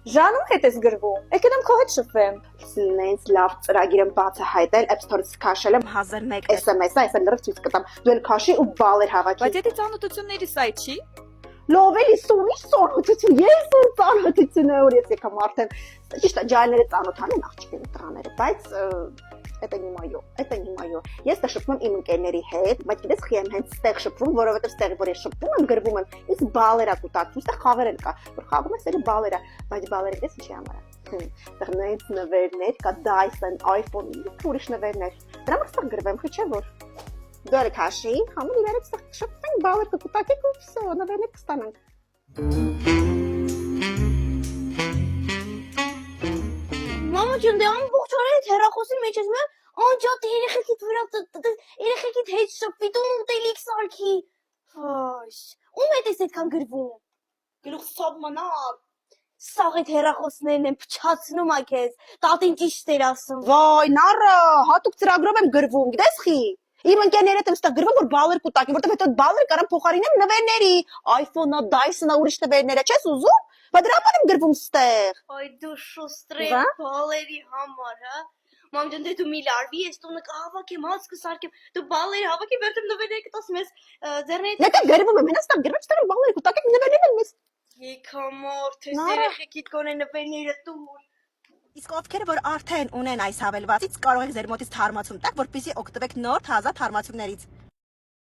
Ժանու հետ ես գրվում։ Եկել եմ քո հետ շփվեմ։ Սնենց լավ ծրագիր եմ բացահայտել, App Store-ից քաշել եմ 1001 SMS-ը, այս էլ լրիվ ցույց կտամ։ Դու էլ քաշի ու բալեր հավաքի։ Բայց եթե ծանոթությունների սայթ չի։ Լովել իսունի սորհոթություն, ես ու ծանոթությունը որ ես եկամ արդեն ճիշտ է ջայլները ծանոթանեն աղջիկների տղաները, բայց это не моё։ Ես դա շփվում եմ իմ ընկերների հետ, բայց գիտես խի եմ հենց ստեղ շփվում, որովհետև ստեղ որ ես շփվում եմ, գրվում եմ, իսկ բալերա կուտակվում, ստեղ խաղեր էլ կա, որ խաղում ես էլի բալերա, բայց բալերը դες ինչի համար է։ Ստեղ նույնց նվերներ կա Dyson, iPhone, ուրիշ նվերներ։ Դրա համար ստեղ գրվեմ, խի չէ որ։ Դու էլ քաշի, համը իրարից ստեղ շփվենք, բալեր կուտակեք ու վсё, նվերներ կստանանք։ Մամա ջան, դե ամբողջ օրը այդ հեռախոսի մեջ ես մեն անջատ երեխեքիդ վրա երեխեքիդ հետ շփվի ու ուտելիք սարքի։ Ոյ, ում հետ ես այդքան գրվում։ Գլուխ սաբմանալ։ Սաղ այդ հեռախոսներն են փչացնում ա քեզ։ Տատին ճիշտ էր ասում։ Վայ, նառը, հատուկ ծրագրով եմ գրվում, գիտես խի։ Իմ ընկերները հետ եմ ստեղ գրվում, որ բալեր կուտակի, որտեղ հետո այդ բալերը կարամ փոխարինեմ նվերների, iPhone-ը, Dyson-ը, ուրիշ նվերները, չես ուզում։ Բայց դրա համար եմ գրվում ստեղ։ Այ դու շուստրե բալերի համար, հա։ Մամ ջան, դե դու մի լարվի, ես տունը կհավաքեմ, հաց կսարքեմ։ Դու բալերի հավաքի, վերջում նվերները կտասում ես ձեռներիդ։ Դե գրվում եմ, հենա ստեղ գրվում, չտարեմ բալերը կուտակեք, նվերներն են մեզ։ Եկամոր, թե երեխեքիդ կոնե նվերները տուր։ Իսկ ովքեր որ արդեն ունեն այս հավելվածից կարող եք ձեր մոտից թարմացում տակ, որպեսզի օգտվեք նոր թազա թարմացումներից։